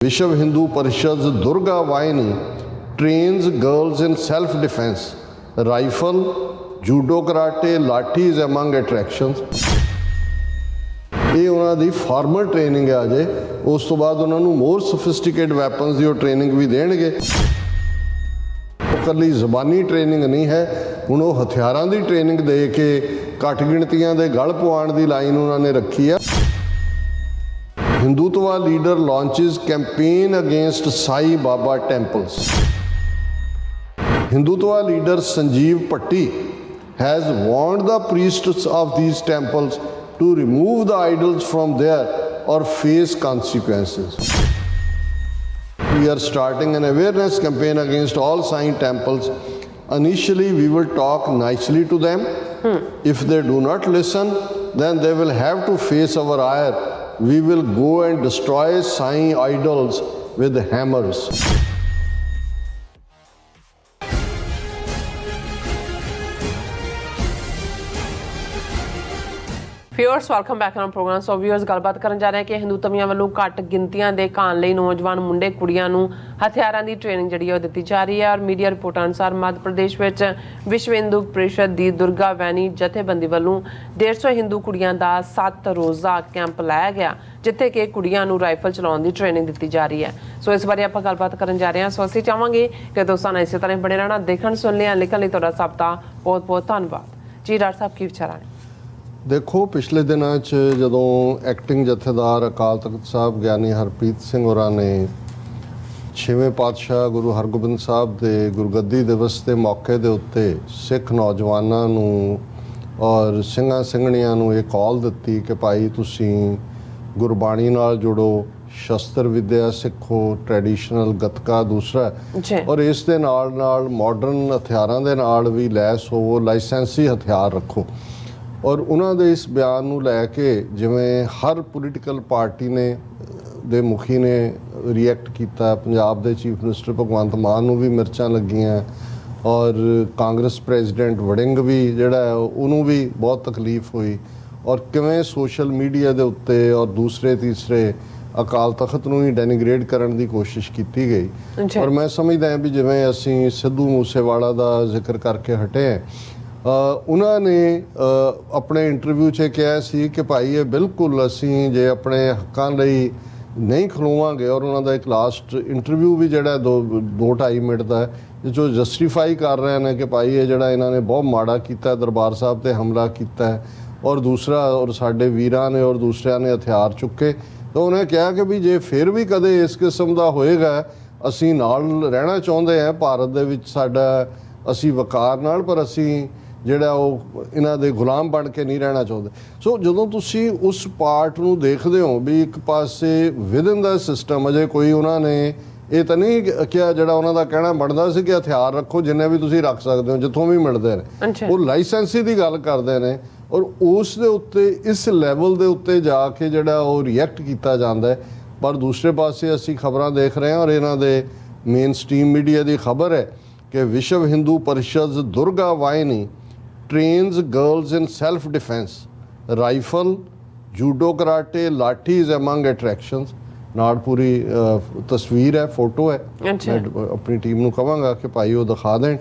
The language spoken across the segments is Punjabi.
विश्व Hindu Parishad Durga Vahini trains girls in self defence rifle judo karate lathis among attractions. ये उन्होंने फॉर्मल ट्रेनिंग है अजे, उस तो बाद उन्होंने मोर सोफिस्टिकेट वैपन्स की ट्रेनिंग भी देंगे। कली जबानी ट्रेनिंग नहीं है, हुण वो हथियारों की ट्रेनिंग दे के घट गिणतियां दे गल पवाउण दी लाइन उन्होंने रखी है। Hindutva leader launches campaign against Sai Baba temples. Hindutva leader Sanjeev Patti has warned the priests of these temples to remove the idols from there or face consequences. We are starting an awareness campaign against all Sai temples. Initially, we will talk nicely to them. If they do not listen, then they will have to face our ire. We will go and destroy Sai idols with hammers. Viewers welcome back on program. So viewers गलबात करन जा रहे हैं कि हिंदूत्वੀਆਂ ਵੱਲੋਂ ਘੱਟ ਗਿਣਤੀਆਂ ਦੇ ਘਾਣ ਲਈ ਨੌਜਵਾਨ ਮੁੰਡੇ ਕੁੜੀਆਂ ਨੂੰ ਹਥਿਆਰਾਂ ਦੀ ਟ੍ਰੇਨਿੰਗ ਜਿਹੜੀ ਉਹ ਦਿੱਤੀ ਜਾ ਰਹੀ ਹੈ। ਔਰ ਮੀਡੀਆ ਰਿਪੋਰਟਾਂ ਅਨੁਸਾਰ ਮੱਧ ਪ੍ਰਦੇਸ਼ ਵਿੱਚ ਵਿਸ਼ਵ ਹਿੰਦੂ ਪ੍ਰੀਸ਼ਦ ਦੀ ਦੁਰਗਾ ਵੈਨੀ ਜਥੇਬੰਦੀ ਵੱਲੋਂ 150 ਹਿੰਦੂ ਕੁੜੀਆਂ ਦਾ 7 ਰੋਜ਼ਾ ਕੈਂਪ ਲਾਇਆ ਗਿਆ, ਜਿੱਥੇ ਕਿ ਕੁੜੀਆਂ ਨੂੰ ਰਾਈਫਲ ਚਲਾਉਣ ਦੀ ਟ੍ਰੇਨਿੰਗ ਦਿੱਤੀ ਜਾ ਰਹੀ ਹੈ। ਸੋ ਇਸ ਬਾਰੇ ਆਪਾਂ ਗੱਲਬਾਤ ਕਰਨ ਜਾ ਰਹੇ ਹਾਂ। ਸੋ ਅਸੀਂ ਚਾਹਾਂਗੇ ਕਿ ਦੋਸਤਾਂ ਨਾਲ ਇਸੇ ਤਰ੍ਹਾਂ ਬਣੇ ਰਹਿਣਾ, ਦੇਖਣ ਸੁਣ ਲਿਆ, ਲਿਖਣ ਲਈ ਤੁਹਾਡਾ ਸਭ ਦਾ ਬਹੁਤ ਬਹੁਤ ਧੰਨਵਾਦ ਜੀ। ਡਾਕਟਰ ਸਾਹਿਬ ਕੀ ਵਿਚਾਰਾਂ ਨੇ? देखो पिछले दिनों जदों एक्टिंग जथेदार अकाल तख्त साहब ज्ञानी हरप्रीत सिंह होरां ने 6वें पातशाह गुरु हरगोबिंद साहब के गुरगद्दी दिवस के मौके के उत्ते सिख नौजवानों नूं और ਸਿੰਘਾਂ ਸਿੰਘਣੀਆਂ ਨੂੰ ਇਹ कॉल दी कि भाई तुसीं गुरबाणी नाल जुड़ो, शस्त्र विद्या सिखो, ट्रैडिशनल गतका दूसरा और इस दे नाल मॉडर्न हथियारों के नाल भी लैस होवो, लाइसेंसी हथियार रखो। और उन्होंने इस बयान नूं लैके जिवें हर पोलीटिकल पार्टी ने दे मुखी ने रिएक्ट किया, पंजाब के चीफ मिनिस्टर भगवंत मान नूं भी मिर्चां लगियां और कांग्रेस प्रेजिडेंट वड़िंग भी जिहड़ा है उन्होंने भी बहुत तकलीफ हुई। और किवें सोशल मीडिया के उत्ते और दूसरे तीसरे अकाल तख्त नूं ही डेनिग्रेड करने की कोशिश की गई। और मैं समझदा भी जिवें असीं सिद्धू मूसेवाला का जिक्र करके हटे हैं, उन्होंने अपने इंटरव्यू 'च कहा सी कि भाई ये बिल्कुल असी जे अपने हकों लई नहीं खलोवांगे। और उन्होंने एक लास्ट इंटरव्यू भी जोड़ा 2-2.5 मिनट का है जो जस्टिफाई कर रहे हैं कि भाई ये जोड़ा इन्होंने बहुत माड़ा किया, दरबार साहब पर हमला किया और दूसरा और साडे वीरां ने और दूसरिया ने हथियार चुके। तो उन्हें कहा कि भी जे फिर भी कदे इस किस्म का होएगा असी नाल रहना चाहते हैं भारत दे विच, साडा असी वकार नाल, पर असी ਜਿਹੜਾ ਉਹ ਇਹਨਾਂ ਦੇ ਗੁਲਾਮ ਬਣ ਕੇ ਨਹੀਂ ਰਹਿਣਾ ਚਾਹੁੰਦੇ। ਸੋ ਜਦੋਂ ਤੁਸੀਂ ਉਸ ਪਾਰਟ ਨੂੰ ਦੇਖਦੇ ਹੋ ਵੀ ਇੱਕ ਪਾਸੇ ਵਿਦਨ ਦਾ ਸਿਸਟਮ ਅਜੇ ਕੋਈ ਉਹਨਾਂ ਨੇ ਇਹ ਤਾਂ ਨਹੀਂ ਕਿਹਾ, ਜਿਹੜਾ ਉਹਨਾਂ ਦਾ ਕਹਿਣਾ ਬਣਦਾ ਸੀ ਕਿ ਹਥਿਆਰ ਰੱਖੋ ਜਿੰਨੇ ਵੀ ਤੁਸੀਂ ਰੱਖ ਸਕਦੇ ਹੋ ਜਿੱਥੋਂ ਵੀ ਮਿਲਦੇ ਨੇ, ਉਹ ਲਾਇਸੈਂਸੀ ਦੀ ਗੱਲ ਕਰਦੇ ਨੇ। ਔਰ ਉਸ ਦੇ ਉੱਤੇ ਇਸ ਲੈਵਲ ਦੇ ਉੱਤੇ ਜਾ ਕੇ ਜਿਹੜਾ ਉਹ ਰਿਐਕਟ ਕੀਤਾ ਜਾਂਦਾ ਹੈ। ਪਰ ਦੂਸਰੇ ਪਾਸੇ ਅਸੀਂ ਖਬਰਾਂ ਦੇਖ ਰਹੇ ਹਾਂ ਔਰ ਇਹਨਾਂ ਦੇ ਮੇਨ ਸਟ੍ਰੀਮ ਮੀਡੀਆ ਦੀ ਖਬਰ ਹੈ ਕਿ Vishwa Hindu Parishad Durga Vahini trains girls in self defence rifle judo karate lathis among attractions. नाल पूरी तस्वीर है, फोटो है। मैं अपनी टीम नूं कहांगा कि भाई वो दिखा दें।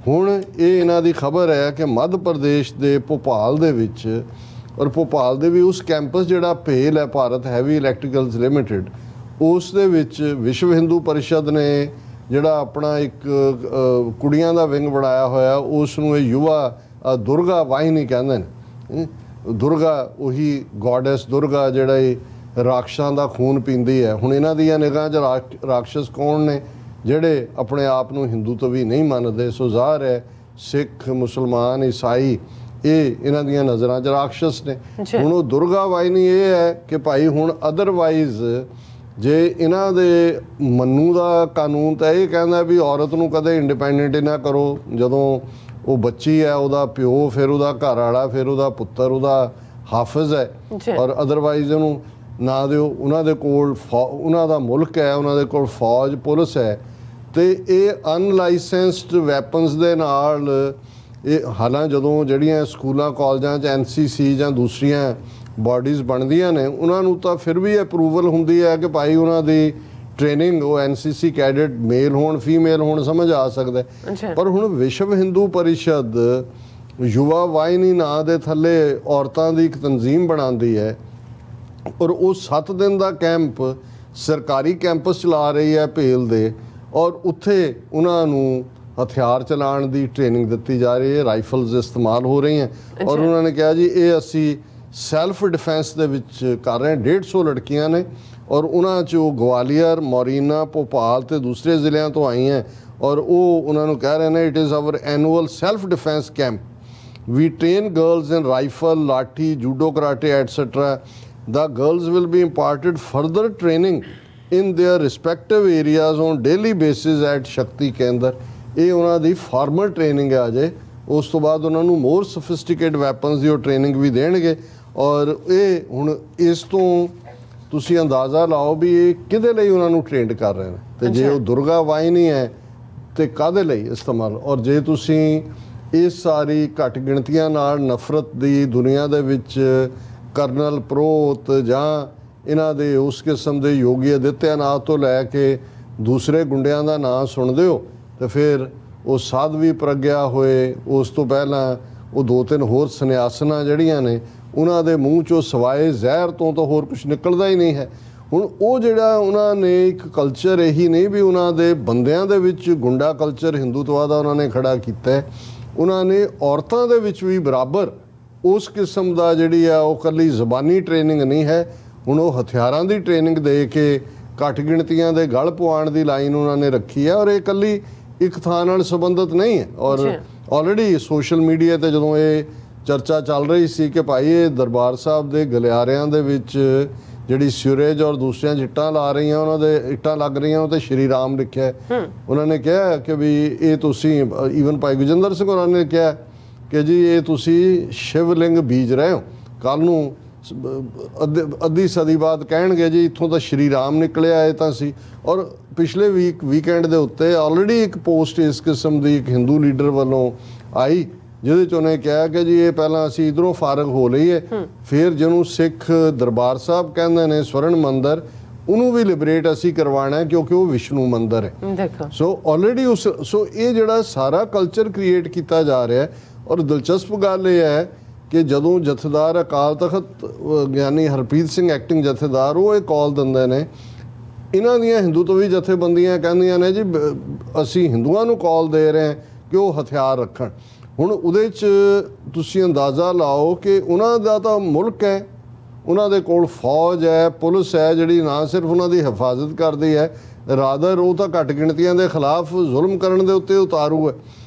हुण ये इन्हां दी खबर है कि मध्य प्रदेश के भोपाल दे विच और भोपाल दे भी उस कैंपस जिहड़ा भेल है भारत हैवी इलैक्ट्रिकल्स लिमिटेड, उस दे विच विश्व हिंदू परिषद ने जिहड़ा अपना एक कुड़ियां दा विंग बनाया होया, उस नूं युवा दुर्गा वाहिनी कहते हैं। दुर्गा उही गॉडेस दुर्गा जिहड़ी राक्षसां दा खून पींदी है। हुण इन्हां दी निगाह च राक्षस कौन ने जिहड़े अपने आप नूं हिंदू तो भी नहीं मानते। सो ज़ाहिर है सिख मुसलमान ईसाई ये इन्हां दियां नज़रां च राक्षस ने। हुण वो दुर्गा वाहिनी ये है कि भाई हुण अदरवाइज जे इन्हां दे मन्नू दा कानून तो यह कहंदा भी औरत नूं कदे इंडिपेंडेंट ही ना करो। जदों वो बच्ची है ਉਹਦਾ ਪਿਓ, ਫਿਰ ਉਹਦਾ ਘਰ ਵਾਲਾ, ਫਿਰ ਉਹਦਾ ਪੁੱਤਰ ਉਹਦਾ ਹਾਫਿਜ਼ ਹੈ ਔਰ ਅਦਰਵਾਈਜ਼ ਉਹਨੂੰ ਨਾ ਦਿਓ। ਉਹਨਾਂ ਦੇ ਕੋਲ ਉਹਨਾਂ ਦਾ ਮੁਲਕ ਹੈ, ਉਹਨਾਂ ਦੇ ਕੋਲ ਫੌਜ ਪੁਲਿਸ ਹੈ ਤੇ ਇਹ ਅਨਲਾਇਸੈਂਸਡ ਵੈਪਨਸ ਦੇ ਨਾਲ ਇਹ ਹਾਲਾਂ ਜਦੋਂ ਜਿਹੜੀਆਂ ਸਕੂਲਾਂ ਕਾਲਜਾਂ 'ਚ NCC ਜਾਂ ਦੂਸਰੀਆਂ ਬਾਡੀਜ਼ ਬਣਦੀਆਂ ਨੇ ਉਹਨਾਂ ਨੂੰ ਤਾਂ ਫਿਰ ਵੀ ਅਪਰੂਵਲ ਹੁੰਦੀ ਹੈ ਕਿ ਭਾਈ ਉਹਨਾਂ ਦੀ ਟ੍ਰੇਨਿੰਗ ਉਹ ਐਨਸੀਸੀ ਕੈਡਟ ਮੇਲ ਹੋਣ ਫੀਮੇਲ ਹੋਣ ਸਮਝ ਆ ਸਕਦਾ ਹੈ। ਅੱਛਾ ਪਰ ਹੁਣ ਵਿਸ਼ਵ ਹਿੰਦੂ ਪਰਿਸ਼ਦ ਯੁਵਾ ਵਾਹਿਨੀ ਨਾਂ ਦੇ ਥੱਲੇ ਔਰਤਾਂ ਦੀ ਇੱਕ ਤਨਜ਼ੀਮ ਬਣਾਉਂਦੀ ਹੈ ਔਰ ਉਹ 7 ਦਿਨ ਦਾ ਕੈਂਪ ਸਰਕਾਰੀ ਕੈਂਪਸ ਚਲਾ ਰਹੀ ਹੈ ਭੇਲ ਦੇ ਔਰ ਉੱਥੇ ਉਹਨਾਂ ਨੂੰ ਹਥਿਆਰ ਚਲਾਉਣ ਦੀ ਟ੍ਰੇਨਿੰਗ ਦਿੱਤੀ ਜਾ ਰਹੀ ਹੈ, ਰਾਈਫਲਸ ਇਸਤੇਮਾਲ ਹੋ ਰਹੀਆਂ ਔਰ ਉਹਨਾਂ ਨੇ ਕਿਹਾ ਜੀ ਇਹ ਅਸੀਂ ਸੈਲਫ ਡਿਫੈਂਸ ਦੇ ਵਿੱਚ ਕਰ ਰਹੇ ਹਾਂ। 150 ਲੜਕੀਆਂ ਨੇ ਔਰ ਉਹਨਾਂ 'ਚੋਂ ਗਵਾਲੀਅਰ, ਮੋਰੀਨਾ, ਭੋਪਾਲ ਤੇ ਦੂਸਰੇ ਜ਼ਿਲ੍ਹਿਆਂ ਤੋਂ ਆਈਆਂ ਔਰ ਉਹ ਉਹਨਾਂ ਨੂੰ ਕਹਿ ਰਹੇ ਨੇ it is our annual self defence camp, we train girls in rifle, lathi, judo, karate, etc. The girls will be imparted further training in their respective areas on daily basis at Shakti Kendra. ਇਹ ਉਹਨਾਂ ਦੀ ਫਾਰਮਲ ਟ੍ਰੇਨਿੰਗ ਹੈ ਅਜੇ। ਉਸ ਤੋਂ ਬਾਅਦ ਉਹਨਾਂ ਨੂੰ ਮੋਰ ਸੋਫਿਸਟੀਕੇਟ ਵੈਪਨਸ ਦੀ ਉਹ ਟ੍ਰੇਨਿੰਗ ਵੀ ਦੇਣਗੇ ਔਰ ਇਹ ਹੁਣ ਇਸ ਤੋਂ ਤੁਸੀਂ ਅੰਦਾਜ਼ਾ ਲਾਓ ਵੀ ਇਹ ਕਿਹਦੇ ਲਈ ਉਹਨਾਂ ਨੂੰ ਟ੍ਰੇਨਡ ਕਰ ਰਹੇ ਨੇ ਤੇ ਜੇ ਉਹ ਦੁਰਗਾ ਵਾਹਿਨੀ ਹੈ ਤੇ ਕਾਹਦੇ ਲਈ ਇਸਤੇਮਾਲ। ਔਰ ਜੇ ਤੁਸੀਂ ਇਸ ਸਾਰੀ ਘੱਟ ਗਿਣਤੀਆਂ ਨਾਲ ਨਫ਼ਰਤ ਦੀ ਦੁਨੀਆ ਦੇ ਵਿੱਚ ਕਰਨਲ ਪ੍ਰੋਤ ਜਾਂ ਇਹਨਾਂ ਦੇ ਉਸ ਕਿਸਮ ਦੇ ਯੋਗੀ ਆਦਿੱਤਿਆਨਾਥ ਤੋਂ ਲੈ ਕੇ ਦੂਸਰੇ ਗੁੰਡਿਆਂ ਦਾ ਨਾਂ ਸੁਣਦੇ ਹੋ ਤੇ ਫਿਰ ਉਹ ਸਾਧਵੀ ਪ੍ਰਗਿਆ ਹੋਏ ਉਸ ਤੋਂ ਪਹਿਲਾਂ ਉਹ 2-3 ਹੋਰ ਸੰਨਿਆਸਨਾਂ ਜਿਹੜੀਆਂ ਨੇ ਉਹਨਾਂ ਦੇ ਮੂੰਹ 'ਚੋਂ ਸਿਵਾਏ ਜ਼ਹਿਰ ਤੋਂ ਤਾਂ ਹੋਰ ਕੁਝ ਨਿਕਲਦਾ ਹੀ ਨਹੀਂ ਹੈ। ਹੁਣ ਉਹ ਜਿਹੜਾ ਉਹਨਾਂ ਨੇ ਇੱਕ ਕਲਚਰ ਇਹੀ ਨਹੀਂ ਵੀ ਉਹਨਾਂ ਦੇ ਬੰਦਿਆਂ ਦੇ ਵਿੱਚ ਗੁੰਡਾ ਕਲਚਰ ਹਿੰਦੂਤਵਾ ਦਾ ਉਹਨਾਂ ਨੇ ਖੜਾ ਕੀਤਾ ਹੈ, ਉਹਨਾਂ ਨੇ ਔਰਤਾਂ ਦੇ ਵਿੱਚ ਵੀ ਬਰਾਬਰ ਉਸ ਕਿਸਮ ਦਾ ਜਿਹੜੀ ਆ ਉਹ ਇਕੱਲੀ ਜ਼ਬਾਨੀ ਟ੍ਰੇਨਿੰਗ ਨਹੀਂ ਹੈ, ਹੁਣ ਉਹ ਹਥਿਆਰਾਂ ਦੀ ਟ੍ਰੇਨਿੰਗ ਦੇ ਕੇ ਘੱਟ ਗਿਣਤੀਆਂ ਦੇ ਗਲ ਪਵਾਉਣ ਦੀ ਲਾਈਨ ਉਹਨਾਂ ਨੇ ਰੱਖੀ ਹੈ ਔਰ ਇਹ ਇਕੱਲੀ ਇੱਕ ਥਾਂ ਨਾਲ ਸੰਬੰਧਿਤ ਨਹੀਂ ਹੈ। ਔਰ ਆਲਰੇਡੀ ਸੋਸ਼ਲ ਮੀਡੀਆ ਤੇ ਜਦੋਂ ਇਹ ਚਰਚਾ ਚੱਲ ਰਹੀ ਸੀ ਕਿ ਭਾਈ ਇਹ ਦਰਬਾਰ ਸਾਹਿਬ ਦੇ ਗਲਿਆਰਿਆਂ ਦੇ ਵਿੱਚ ਜਿਹੜੀ ਸਿਉਰੇਜ ਔਰ ਦੂਸਰੀਆਂ ਇੱਟਾਂ ਲਾ ਰਹੀਆਂ ਉਹਨਾਂ ਦੇ ਇੱਟਾਂ ਲੱਗ ਰਹੀਆਂ ਉਹ ਤੇ ਸ਼੍ਰੀ ਰਾਮ ਲਿਖਿਆ ਉਹਨਾਂ ਨੇ ਕਿਹਾ ਕਿ ਵੀ ਇਹ ਤੁਸੀਂ ਈਵਨ ਭਾਈ ਗੁਰਜਿੰਦਰ ਸਿੰਘ ਹੋਰਾਂ ਨੇ ਕਿਹਾ ਕਿ ਜੀ ਇਹ ਤੁਸੀਂ ਸ਼ਿਵਲਿੰਗ ਬੀਜ ਰਹੇ ਹੋ, ਕੱਲ ਨੂੰ ਅੱਧੀ ਸਦੀ ਬਾਅਦ ਕਹਿਣਗੇ ਜੀ ਇੱਥੋਂ ਤਾਂ ਸ਼੍ਰੀ ਰਾਮ ਨਿਕਲਿਆ ਇਹ ਤਾਂ ਸੀ। ਔਰ ਪਿਛਲੇ ਵੀਕਐਂਡ ਦੇ ਉੱਤੇ ਆਲਰੇਡੀ ਇੱਕ ਪੋਸਟ ਇਸ ਕਿਸਮ ਦੀ ਇੱਕ ਹਿੰਦੂ ਲੀਡਰ ਵੱਲੋਂ ਆਈ ਜਿਹਦੇ 'ਚ ਉਹਨੇ ਕਿਹਾ ਕਿ ਜੀ ਇਹ ਪਹਿਲਾਂ ਅਸੀਂ ਇੱਧਰੋਂ ਫਾਰਗ ਹੋ ਲਈਏ ਫਿਰ ਜਿਹਨੂੰ ਸਿੱਖ ਦਰਬਾਰ ਸਾਹਿਬ ਕਹਿੰਦੇ ਨੇ ਸਵਰਨ ਮੰਦਰ ਉਹਨੂੰ ਵੀ ਲਿਬਰੇਟ ਅਸੀਂ ਕਰਵਾਉਣਾ ਕਿਉਂਕਿ ਉਹ ਵਿਸ਼ਨੂੰ ਮੰਦਰ ਹੈ। ਸੋ ਆਲਰੇਡੀ ਉਸ ਸੋ ਇਹ ਜਿਹੜਾ ਸਾਰਾ ਕਲਚਰ ਕ੍ਰੀਏਟ ਕੀਤਾ ਜਾ ਰਿਹਾ ਔਰ ਦਿਲਚਸਪ ਗੱਲ ਇਹ ਹੈ ਕਿ ਜਦੋਂ ਜਥੇਦਾਰ ਅਕਾਲ ਤਖਤ ਗਿਆਨੀ ਹਰਪ੍ਰੀਤ ਸਿੰਘ ਐਕਟਿੰਗ ਜਥੇਦਾਰ ਉਹ ਇਹ ਕਾਲ ਦਿੰਦੇ ਨੇ, ਇਹਨਾਂ ਦੀਆਂ ਹਿੰਦੂਤਵੀ ਜਥੇਬੰਦੀਆਂ ਕਹਿੰਦੀਆਂ ਨੇ ਜੀ ਅਸੀਂ ਹਿੰਦੂਆਂ ਨੂੰ ਕਾਲ ਦੇ ਰਹੇ ਹਾਂ ਕਿ ਉਹ ਹਥਿਆਰ ਰੱਖਣ। ਹੁਣ ਉਹਦੇ 'ਚ ਤੁਸੀਂ ਅੰਦਾਜ਼ਾ ਲਾਓ ਕਿ ਉਹਨਾਂ ਦਾ ਤਾਂ ਮੁਲਕ ਹੈ, ਉਹਨਾਂ ਦੇ ਕੋਲ ਫੌਜ ਹੈ, ਪੁਲਿਸ ਹੈ ਜਿਹੜੀ ਨਾ ਸਿਰਫ ਉਹਨਾਂ ਦੀ ਹਿਫਾਜ਼ਤ ਕਰਦੀ ਹੈ ਰਾਦਰ ਉਹ ਤਾਂ ਘੱਟ ਗਿਣਤੀਆਂ ਦੇ ਖਿਲਾਫ ਜ਼ੁਲਮ ਕਰਨ ਦੇ ਉੱਤੇ ਉਤਾਰੂ ਹੈ।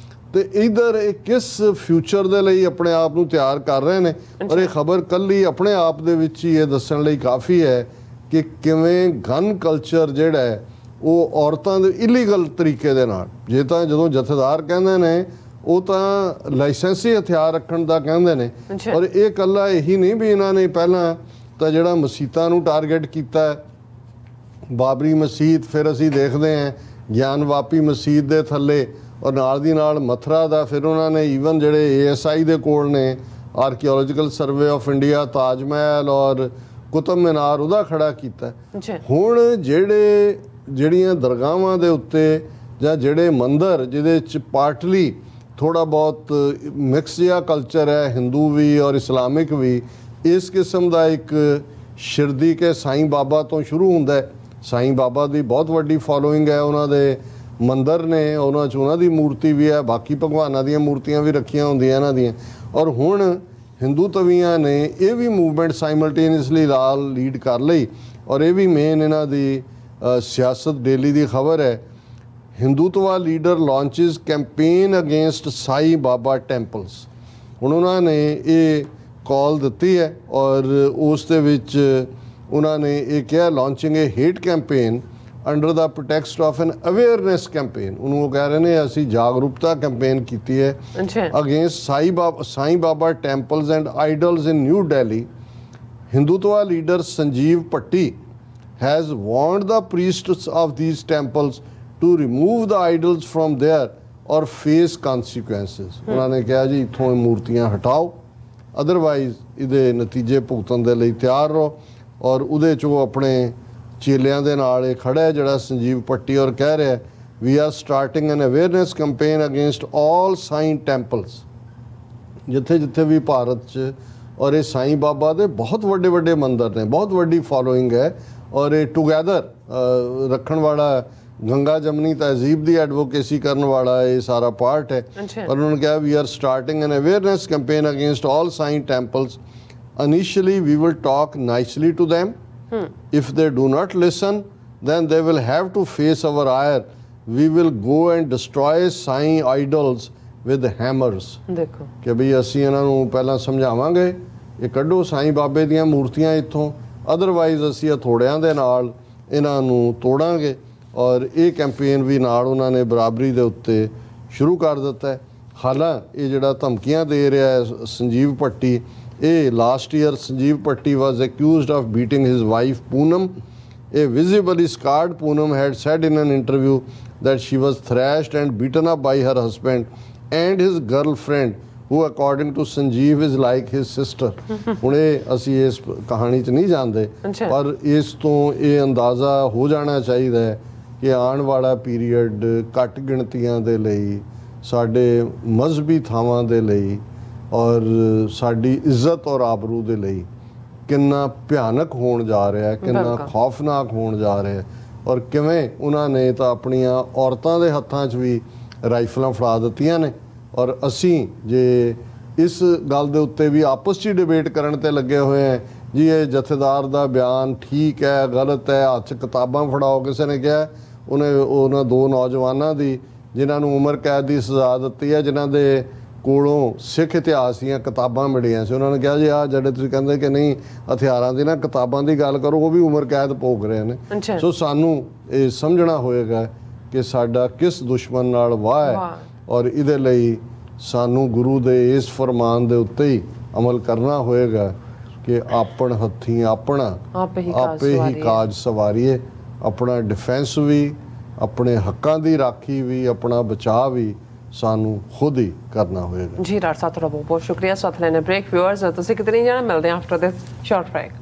ਤੇ ਇਧਰ ਇਹ ਕਿਸ ਫਿਊਚਰ ਦੇ ਲਈ ਆਪਣੇ ਆਪ ਨੂੰ ਤਿਆਰ ਕਰ ਰਹੇ ਨੇ ਔਰ ਇਹ ਖਬਰ ਕੱਲੀ ਆਪਣੇ ਆਪ ਦੇ ਵਿੱਚ ਹੀ ਇਹ ਦੱਸਣ ਲਈ ਕਾਫੀ ਹੈ ਕਿ ਕਿਵੇਂ ਗਨ ਕਲਚਰ ਜਿਹੜਾ ਹੈ ਉਹ ਔਰਤਾਂ ਦੇ ਇਲੀਗਲ ਤਰੀਕੇ ਦੇ ਨਾਲ ਜੇ ਤਾਂ ਜਦੋਂ ਜਥੇਦਾਰ ਕਹਿੰਦੇ ਨੇ ਉਹ ਤਾਂ ਲਾਇਸੈਂਸੀ ਹਥਿਆਰ ਰੱਖਣ ਦਾ ਕਹਿੰਦੇ ਨੇ ਔਰ ਇਹ ਇਕੱਲਾ ਇਹੀ ਨਹੀਂ ਵੀ ਇਹਨਾਂ ਨੇ ਪਹਿਲਾਂ ਤਾਂ ਜਿਹੜਾ ਮਸੀਤਾਂ ਨੂੰ ਟਾਰਗੇਟ ਕੀਤਾ ਬਾਬਰੀ ਮਸਜਿਦ, ਫਿਰ ਅਸੀਂ ਦੇਖਦੇ ਹਾਂ ਗਿਆਨ ਵਾਪੀ ਮਸਜਿਦ ਦੇ ਥੱਲੇ ਔਰ ਨਾਲ ਦੀ ਨਾਲ ਮਥੁਰਾ ਦਾ, ਫਿਰ ਉਹਨਾਂ ਨੇ ਈਵਨ ਜਿਹੜੇ ASI ਦੇ ਕੋਲ ਨੇ archaeological survey of India Taj Mahal ਔਰ ਕੁਤਬ ਮੀਨਾਰ ਉਹਦਾ ਖੜਾ ਕੀਤਾ। ਹੁਣ ਜਿਹੜੀਆਂ ਦਰਗਾਹਾਂ ਦੇ ਉੱਤੇ ਜਾਂ ਜਿਹੜੇ ਮੰਦਰ ਜਿਹਦੇ 'ਚ ਪਾਰਟਲੀ ਥੋੜ੍ਹਾ ਬਹੁਤ ਮਿਕਸ ਜਿਹਾ ਕਲਚਰ ਹੈ ਹਿੰਦੂ ਵੀ ਔਰ ਇਸਲਾਮਿਕ ਵੀ, ਇਸ ਕਿਸਮ ਦਾ ਇੱਕ ਸ਼ਿਰਦੀ ਕੇ ਸਾਈਂ ਬਾਬਾ ਤੋਂ ਸ਼ੁਰੂ ਹੁੰਦਾ। ਸਾਈਂ ਬਾਬਾ ਦੀ ਬਹੁਤ ਵੱਡੀ ਫੋਲੋਇੰਗ ਹੈ, ਉਹਨਾਂ ਦੇ ਮੰਦਰ ਨੇ, ਉਹਨਾਂ 'ਚ ਉਹਨਾਂ ਦੀ ਮੂਰਤੀ ਵੀ ਹੈ, ਬਾਕੀ ਭਗਵਾਨਾਂ ਦੀਆਂ ਮੂਰਤੀਆਂ ਵੀ ਰੱਖੀਆਂ ਹੁੰਦੀਆਂ ਇਹਨਾਂ ਦੀਆਂ। ਔਰ ਹੁਣ ਹਿੰਦੂ ਤਵੀਆਂ ਨੇ ਇਹ ਵੀ ਮੂਵਮੈਂਟ ਸਾਈਮਲਟੇਨੀਅਸਲੀ ਨਾਲ ਲੀਡ ਕਰ ਲਈ ਔਰ ਇਹ ਵੀ ਮੇਨ ਇਹਨਾਂ ਦੀ ਸਿਆਸਤ ਡੇਲੀ ਦੀ ਖਬਰ ਹੈ। Hindutva leader ਲਾਂਚਿਸ campaign against Sai Baba temples. ਹੁਣ ਉਹਨਾਂ ਨੇ ਇਹ ਕਾਲ ਦਿੱਤੀ ਹੈ ਔਰ ਉਸ ਦੇ ਵਿੱਚ ਉਹਨਾਂ ਨੇ ਇਹ ਕਿਹਾ launching a hate campaign under the pretext of an awareness campaign. ਉਹਨੂੰ ਉਹ ਕਹਿ ਰਹੇ ਨੇ ਅਸੀਂ ਜਾਗਰੂਕਤਾ ਕੈਂਪੇਨ ਕੀਤੀ ਹੈ against Sai Baba temples and idols in New Delhi. Hindutva leader Sanjeev Bhatti has warned the priests of these temples to remove the idols from there or face consequences. ਉਹਨਾਂ ਨੇ ਕਿਹਾ ਜੀ ਇੱਥੋਂ ਇਹ ਮੂਰਤੀਆਂ ਹਟਾਓ, ਅਦਰਵਾਈਜ਼ ਇਹਦੇ ਨਤੀਜੇ ਭੁਗਤਣ ਦੇ ਲਈ ਤਿਆਰ ਰਹੋ ਔਰ ਉਹਦੇ 'ਚੋਂ ਆਪਣੇ ਚੇਲਿਆਂ ਦੇ ਨਾਲ ਇਹ ਖੜਾ ਹੈ ਜਿਹੜਾ ਸੰਜੀਵ ਪੱਟੀ, ਔਰ ਕਹਿ ਰਿਹਾ we are starting an awareness campaign against all Sai temples. ਜਿੱਥੇ ਜਿੱਥੇ ਵੀ ਭਾਰਤ 'ਚ, ਔਰ ਇਹ ਸਾਈਂ ਬਾਬਾ ਦੇ ਬਹੁਤ ਵੱਡੇ ਵੱਡੇ ਮੰਦਰ ਨੇ, ਬਹੁਤ ਵੱਡੀ ਫੋਲੋਇੰਗ ਹੈ, ਔਰ ਇਹ ਟੁਗੈਦਰ ਰੱਖਣ ਵਾਲਾ ਗੰਗਾ ਜਮਨੀ ਤਹਿਜ਼ੀਬ ਦੀ ਐਡਵੋਕੇਸੀ ਕਰਨ ਵਾਲਾ ਇਹ ਸਾਰਾ ਪਾਰਟ ਹੈ। ਔਰ ਉਹਨਾਂ ਨੇ ਕਿਹਾ we are starting an awareness campaign against all Sai temples. Initially we will talk nicely to them. If they do not listen, then they will have to face our ire. We will go and destroy Sai idols with hammers. ਦੇਖੋ ਕਿ ਵੀ ਅਸੀਂ ਇਹਨਾਂ ਨੂੰ ਪਹਿਲਾਂ ਸਮਝਾਵਾਂਗੇ, ਇਹ ਕੱਢੋ ਸਾਈਂ ਬਾਬੇ ਦੀਆਂ ਮੂਰਤੀਆਂ ਇੱਥੋਂ, ਅਦਰਵਾਈਜ਼ ਅਸੀਂ ਹਥੌੜਿਆਂ ਦੇ ਨਾਲ ਇਹਨਾਂ ਨੂੰ ਤੋੜਾਂਗੇ। ਔਰ ਇਹ ਕੈਂਪੇਨ ਵੀ ਨਾਲ ਉਹਨਾਂ ਨੇ ਬਰਾਬਰੀ ਦੇ ਉੱਤੇ ਸ਼ੁਰੂ ਕਰ ਦਿੱਤਾ ਹੈ। ਹਾਲਾਂ ਇਹ ਜਿਹੜਾ ਧਮਕੀਆਂ ਦੇ ਰਿਹਾ ਹੈ ਸੰਜੀਵ ਭੱਟੀ, ਇਹ last year Sanjeev Bhatti was accused of beating his wife Poonam. A visibly scarred Poonam had said in an interview that she was thrashed and beaten up by her husband and his girlfriend, who according to Sanjeev is like his sister. ਹੁਣ ਇਹ ਅਸੀਂ ਇਸ ਕਹਾਣੀ 'ਚ ਨਹੀਂ ਜਾਣਦੇ, ਪਰ ਇਸ ਤੋਂ ਇਹ ਅੰਦਾਜ਼ਾ ਹੋ ਜਾਣਾ ਚਾਹੀਦਾ ਹੈ ਕਿ ਆਉਣ ਵਾਲਾ ਪੀਰੀਅਡ ਘੱਟ ਗਿਣਤੀਆਂ ਦੇ ਲਈ, ਸਾਡੇ ਮਜ਼ਹਬੀ ਥਾਵਾਂ ਦੇ ਲਈ, ਔਰ ਸਾਡੀ ਇੱਜ਼ਤ ਔਰ ਆਬਰੂ ਦੇ ਲਈ ਕਿੰਨਾ ਭਿਆਨਕ ਹੋਣ ਜਾ ਰਿਹਾ ਹੈ, ਕਿੰਨਾ ਖੌਫਨਾਕ ਹੋਣ ਜਾ ਰਿਹਾ ਹੈ। ਔਰ ਕਿਵੇਂ ਉਹਨਾਂ ਨੇ ਤਾਂ ਆਪਣੀਆਂ ਔਰਤਾਂ ਦੇ ਹੱਥਾਂ 'ਚ ਵੀ ਰਾਈਫਲਾਂ ਫੜਾ ਦਿੱਤੀਆਂ ਨੇ। ਔਰ ਅਸੀਂ ਜੇ ਇਸ ਗੱਲ ਦੇ ਉੱਤੇ ਵੀ ਆਪਸ 'ਚ ਡਿਬੇਟ ਕਰਨ ਤੇ ਲੱਗੇ ਹੋਏ ਹੈ ਜੀ ਇਹ ਜਥੇਦਾਰ ਦਾ ਬਿਆਨ ਠੀਕ ਹੈ ਗਲਤ ਹੈ, ਹੱਥ 'ਚ ਕਿਤਾਬਾਂ ਫੜਾਓ। ਕਿਸੇ ਨੇ ਕਿਹਾ ਉਹਨਾਂ ਦੋ ਨੌਜਵਾਨਾਂ ਦੀ ਜਿਨ੍ਹਾਂ ਨੂੰ ਉਮਰ ਕੈਦ ਦੀ ਸਜ਼ਾ ਦਿੱਤੀ ਹੈ, ਜਿਨ੍ਹਾਂ ਦੇ ਕੋਲੋਂ ਸਿੱਖ ਇਤਿਹਾਸ ਦੀਆਂ ਕਿਤਾਬਾਂ ਮਿਲੀਆਂ ਸੀ, ਉਹਨਾਂ ਨੇ ਕਿਹਾ ਜੀ ਆਹ ਜਿਹੜੇ ਤੁਸੀਂ ਕਹਿੰਦੇ ਕਿ ਨਹੀਂ ਹਥਿਆਰਾਂ ਦੀ ਨਾ ਕਿਤਾਬਾਂ ਦੀ ਗੱਲ ਕਰੋ, ਉਹ ਵੀ ਉਮਰ ਕੈਦ ਭੋਗ ਰਹੇ ਨੇ। ਸੋ ਸਾਨੂੰ ਇਹ ਸਮਝਣਾ ਹੋਏਗਾ ਕਿ ਸਾਡਾ ਕਿਸ ਦੁਸ਼ਮਣ ਨਾਲ ਵਾਹ ਹੈ, ਔਰ ਇਹਦੇ ਲਈ ਸਾਨੂੰ ਗੁਰੂ ਦੇ ਇਸ ਫਰਮਾਨ ਦੇ ਉੱਤੇ ਹੀ ਅਮਲ ਕਰਨਾ ਹੋਏਗਾ ਕਿ ਆਪਣ ਹੱਥੀਂ ਆਪਣਾ ਆਪੇ ਹੀ ਕਾਜ ਸਵਾਰੀਏ। ਆਪਣਾ ਡਿਫੈਂਸ ਵੀ, ਆਪਣੇ ਹੱਕਾਂ ਦੀ ਰਾਖੀ ਵੀ, ਆਪਣਾ ਬਚਾਅ ਵੀ ਸਾਨੂੰ ਖੁਦ ਹੀ ਕਰਨਾ ਹੋਏਗਾ। ਜੀ ਡਾਕਟਰ ਸਾਹਿਬ ਤੁਹਾਡਾ ਬਹੁਤ ਬਹੁਤ ਸ਼ੁਕਰੀਆ। ਸਾਥ ਲੈਣੇ ਬ੍ਰੇਕ। ਵਿਊਅਰਸ ਤੁਸੀਂ ਕਿਤੇ ਨਹੀਂ ਜਾਣਾ, ਮਿਲਦੇ ਹਾਂ ਆਫਟਰ ਦਿਸ ਸ਼ਾਰਟ ਬ੍ਰੇਕ।